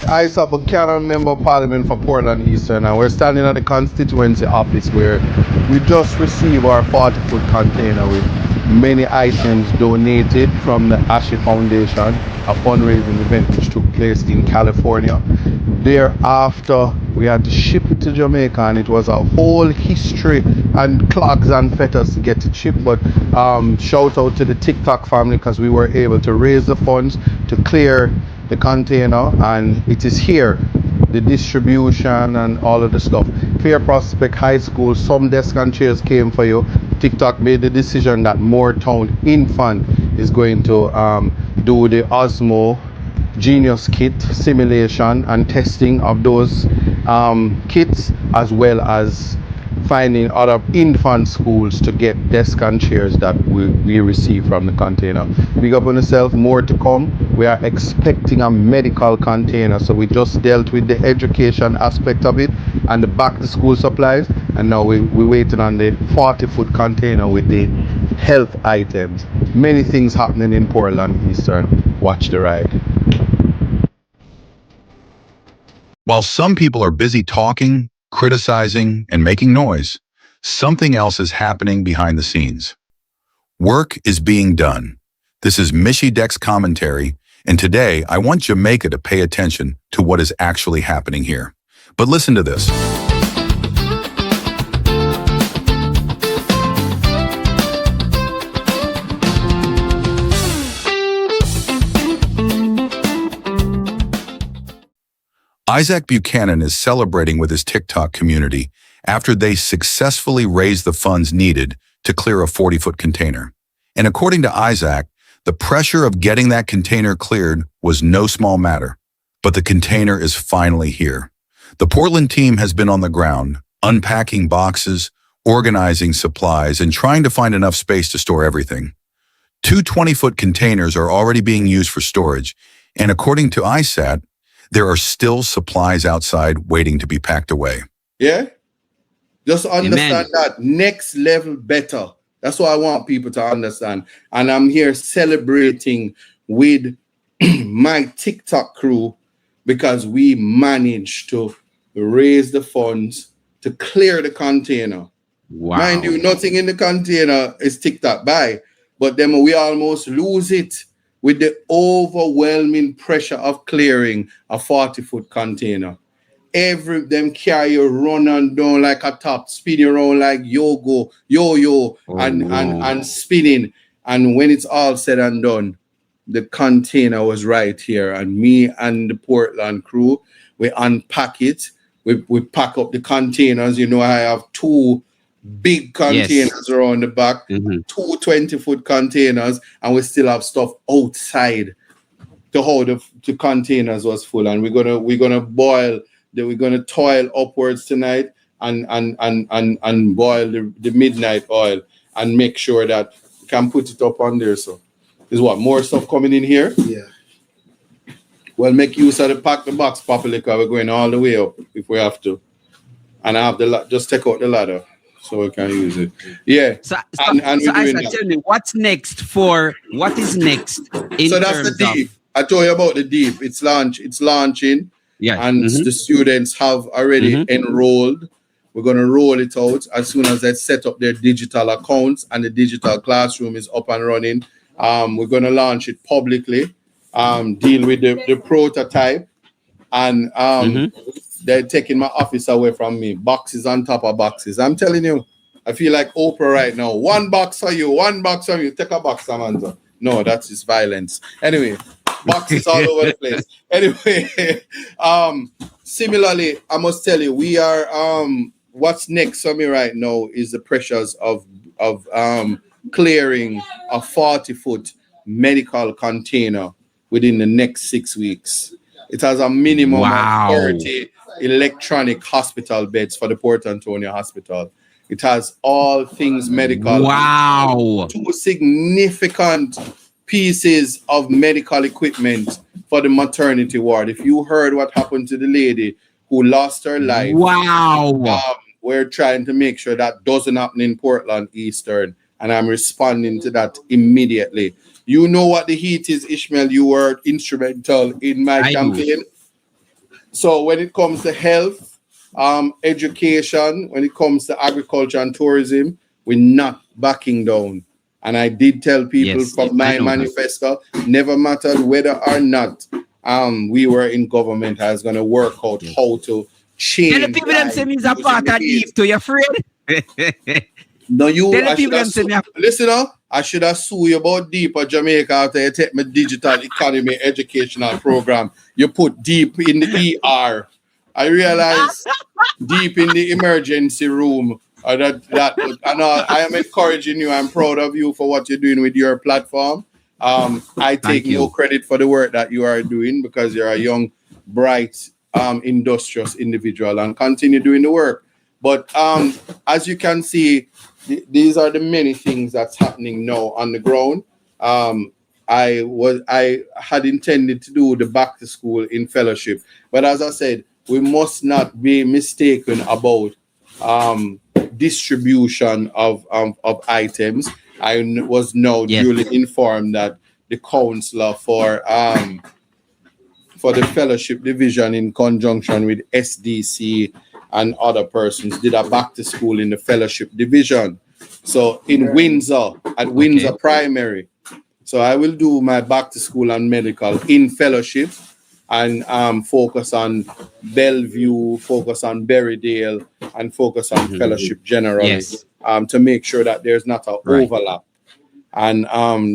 I sub a canon member of parliament for Portland Eastern, and we're standing at the constituency office where we just received our 40-foot container with many items donated from the Ashe Foundation, a fundraising event which took place in California. Thereafter, we had to ship it to Jamaica, and it was a whole history and clogs and fetters to get it shipped. But shout out to the TikTok family because we were able to raise the funds to clear the container, and it is here. The distribution and all of the stuff. Clear Prospect High School, some desk and chairs came for you. TikTok made the decision that Moortown Infant is going to do the Osmo Genius kit simulation and testing of those kits, as well as finding other infant schools to get desk and chairs that we receive from the container. Big up on yourself, more to come. We are expecting a medical container, so we just dealt with the education aspect of it and the back to school supplies, and now we're waiting on the 40-foot container with the health items. Many things happening in Portland Eastern. Watch the ride. While some people are busy talking, criticizing, and making noise, something else is happening behind the scenes. Work is being done. This is Mishi Deck's commentary, and today I want Jamaica to pay attention to what is actually happening here. But listen to this. Isaac Buchanan is celebrating with his TikTok community after they successfully raised the funds needed to clear a 40-foot container. And according to Isaac, the pressure of getting that container cleared was no small matter. But the container is finally here. The Portland team has been on the ground, unpacking boxes, organizing supplies, and trying to find enough space to store everything. Two 20-foot containers are already being used for storage, and according to ISAT, there are still supplies outside waiting to be packed away. Yeah? Just understand Amen. that next level better. That's what I want people to understand. And I'm here celebrating with my TikTok crew because we managed to raise the funds to clear the container. Wow. Mind you, nothing in the container is TikTok by, but then we almost lose it with the overwhelming pressure of clearing a 40-foot container. Every them carry you run and down like a top, spinning around like yo-yo, and spinning. And when it's all said and done, the container was right here. And me and the Portland crew, we unpack it. We pack up the containers. You know, I have two big containers around the back, two 20-foot containers, and we still have stuff outside to hold the containers was full. And we're gonna boil. We're gonna toil upwards tonight and boil the midnight oil and make sure that we can put it up on there. So is what more stuff coming in here? Yeah. Well, make use of the pack the box properly because we're going all the way up if we have to. And I have just take out the ladder so we can use it. Yeah. So and Isaac, tell me, what is next? So that's the deep. I told you about the deep. It's launching. Yeah. And the students have already enrolled. We're going to roll it out as soon as they set up their digital accounts and the digital classroom is up and running. We're going to launch it publicly, deal with the prototype, and they're taking my office away from me. Boxes on top of boxes. I'm telling you, I feel like Oprah right now. One box for you, one box for you. Take a box, Samantha. No, that's just violence. Anyway, boxes all over the place. Anyway, similarly, I must tell you, we are what's next for me right now is the pressures of clearing a 40-foot medical container within the next 6 weeks. It has a minimum of 30 electronic hospital beds for the Port Antonio Hospital. It has all things medical. Wow. 2 significant pieces of medical equipment for the maternity ward. If you heard what happened to the lady who lost her life. Wow. We're trying to make sure that doesn't happen in Portland Eastern. And I'm responding to that immediately. You know what the heat is, Ishmael. You were instrumental in my campaign. So when it comes to health, education, when it comes to agriculture and tourism, we're not backing down. And I did tell people Yes, from I my know that. manifesto, never mattered whether or not we were in government, I was going to work out how to change. Tell the people them say me's a using part the of keys. deep to you afraid. No, you. Tell the I should people have them say me a- listen up. I should have sue you about deep or Jamaica after you take my digital economy educational program. You put deep in the ER. I realize deep in the emergency room. I am encouraging you. I'm proud of you for what you're doing with your platform. I take Thank you. no credit for the work that you are doing because you're a young, bright, industrious individual and continue doing the work. But as you can see, these are the many things that's happening now on the ground. I had intended to do the back to school in fellowship, but as I said, we must not be mistaken about distribution of items. Was now Yes. duly informed that the counselor for the fellowship division in conjunction with SDC and other persons did a back to school in the fellowship division. So in Windsor, at Windsor Primary. So I will do my back to school and medical in fellowship and focus on Bellevue, focus on Berrydale, and focus on fellowship generally. Yes. To make sure that there's not an Right. overlap. And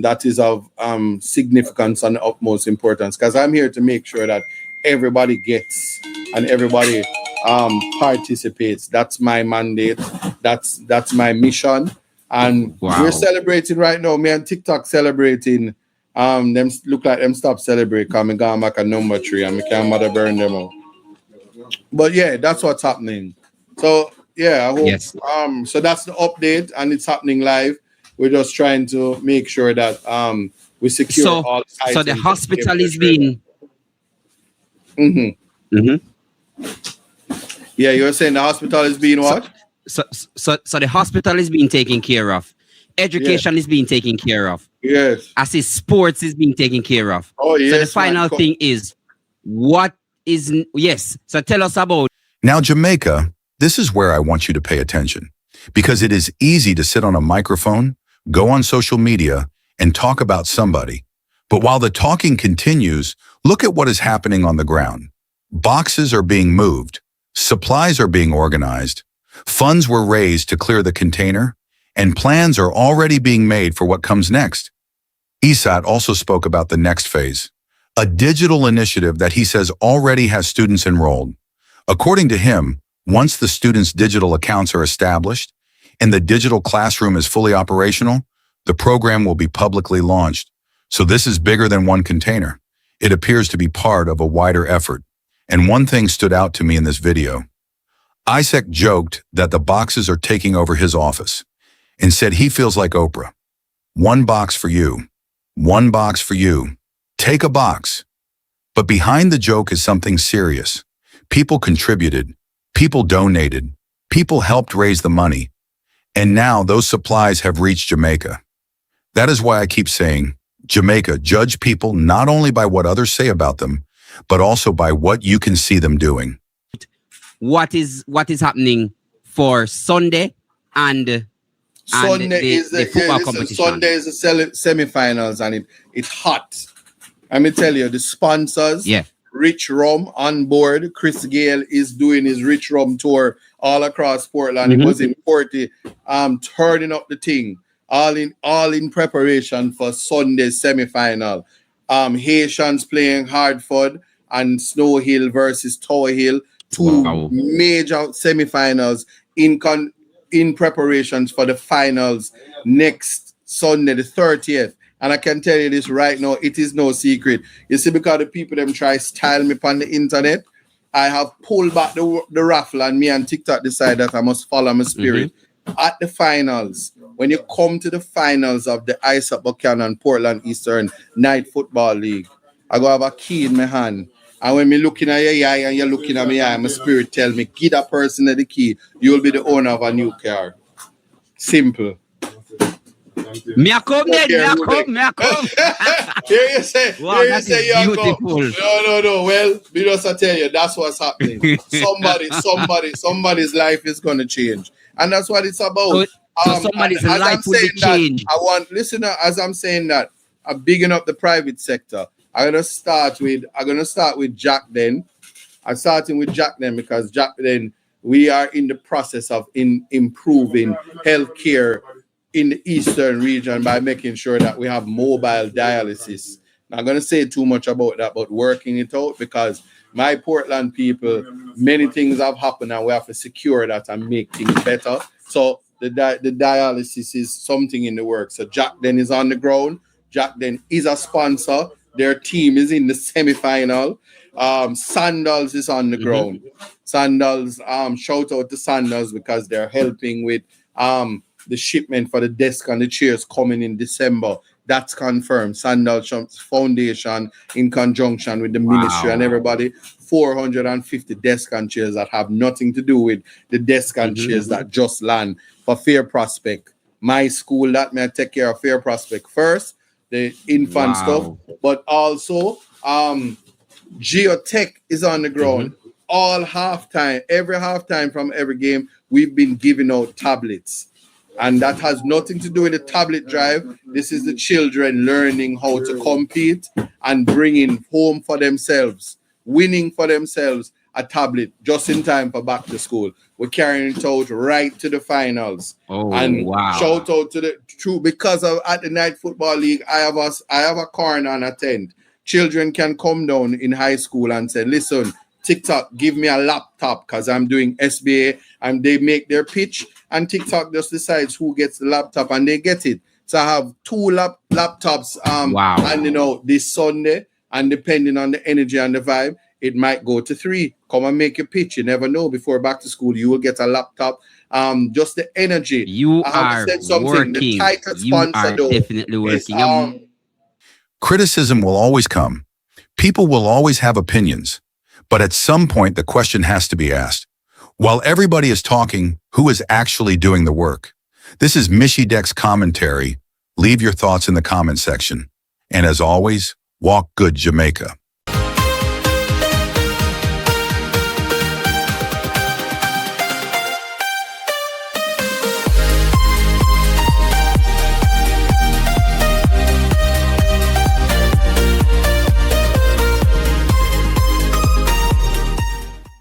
that is of significance and utmost importance because I'm here to make sure that everybody gets and everybody participates. That's my mandate. That's my mission. And Wow. we're celebrating right now. Me and TikTok celebrating. Them look like them stop celebrating because I'm going back a number 3 and I can't mother burn them out. But yeah, that's what's happening. So yeah, I hope Yes. so that's the update and it's happening live. We're just trying to make sure that we secure all So the items. hospital is being Yeah, you were saying the hospital is being what? so the hospital is being taken care of. Education is being taken care of. Yes. As is sports is being taken care of. Oh yes. So the final man. thing is what is yes. So tell us about Now, Jamaica, this is where I want you to pay attention because it is easy to sit on a microphone, go on social media, and talk about somebody. But while the talking continues, look at what is happening on the ground. Boxes are being moved, supplies are being organized, funds were raised to clear the container, and plans are already being made for what comes next. Isat also spoke about the next phase, a digital initiative that he says already has students enrolled. According to him, once the students' digital accounts are established and the digital classroom is fully operational, the program will be publicly launched. So this is bigger than one container. It appears to be part of a wider effort. And one thing stood out to me in this video. Isaac joked that the boxes are taking over his office and said he feels like Oprah. One box for you. One box for you. Take a box. But behind the joke is something serious. People contributed. People donated. People helped raise the money. And now those supplies have reached Jamaica. That is why I keep saying, Jamaica, judge people not only by what others say about them, but also by what you can see them doing. what is happening for Sunday and Sunday is the football listen, competition. Sunday is the semi-finals and it's hot. Let me tell you, the sponsors, Yeah. Rich Rum on board. Chris Gale is doing his Rich Rum tour all across Portland. It was in Porty, turning up the thing, all in preparation for Sunday's semi-final. Haitians playing Hartford and Snow Hill versus Tower Hill, two Wow. major semi-finals in preparations for the finals next Sunday, the 30th. And I can tell you this right now, it is no secret. You see, because the people them try style me on the internet, I have pulled back the raffle and me and TikTok decide that I must follow my spirit. At the finals, when you come to the finals of the Isaac Buchanan Portland Eastern Night Football League, I go have a key in my hand. And when me looking at your eye and you're looking at my eye, my spirit tell me, give that person the key, you will be the owner of a new car. Simple. Me a come then, Okay, me a Rubik. come, me a come. Here you say, Wow, here you that say, is young beautiful. No. Well, me just I tell you, that's what's happening. Somebody's life is gonna change, and that's what it's about. So somebody's As life I'm will be saying that, changed. I want listener. As I'm saying that, I'm bigging up the private sector. I'm gonna start with Jack then. I'm starting with Jack then because Jack then we are in the process of improving healthcare in the eastern region by making sure that we have mobile dialysis. Not going to say too much about that, but working it out because my Portland people, many things have happened and we have to secure that and make things better. So the dialysis is something in the works. So Jack then is on the ground. Jack then is a sponsor. Their team is in the semi-final. Sandals is on the ground. Sandals, shout out to Sandals because they're helping with the shipment for the desk and the chairs coming in December. That's confirmed. Sandals Foundation in conjunction with the ministry and everybody. 450 desk and chairs that have nothing to do with the desk and chairs that just land for Fair Prospect. My school, that may take care of Fair Prospect first, the infant stuff, but also Geotech is on the ground. All halftime, every halftime from every game, we've been giving out tablets. And that has nothing to do with the tablet drive. This is the children learning how to compete and bringing home for themselves, winning for themselves a tablet just in time for back to school. We're carrying it out right to the finals. Shout out to the true because of at the Night Football League, I have a corner and a tent. Children can come down in high school and say, listen, TikTok, give me a laptop because I'm doing SBA and they make their pitch and TikTok just decides who gets the laptop and they get it. So I have 2 laptops and this Sunday, and depending on the energy and the vibe, it might go to 3. Come and make your pitch. You never know. Before back to school, you will get a laptop. Just the energy. You are working. The title sponsor though definitely working. is, Criticism will always come. People will always have opinions. But at some point, the question has to be asked. While everybody is talking, who is actually doing the work? This is Mishi Deck's commentary. Leave your thoughts in the comment section. And as always, walk good, Jamaica.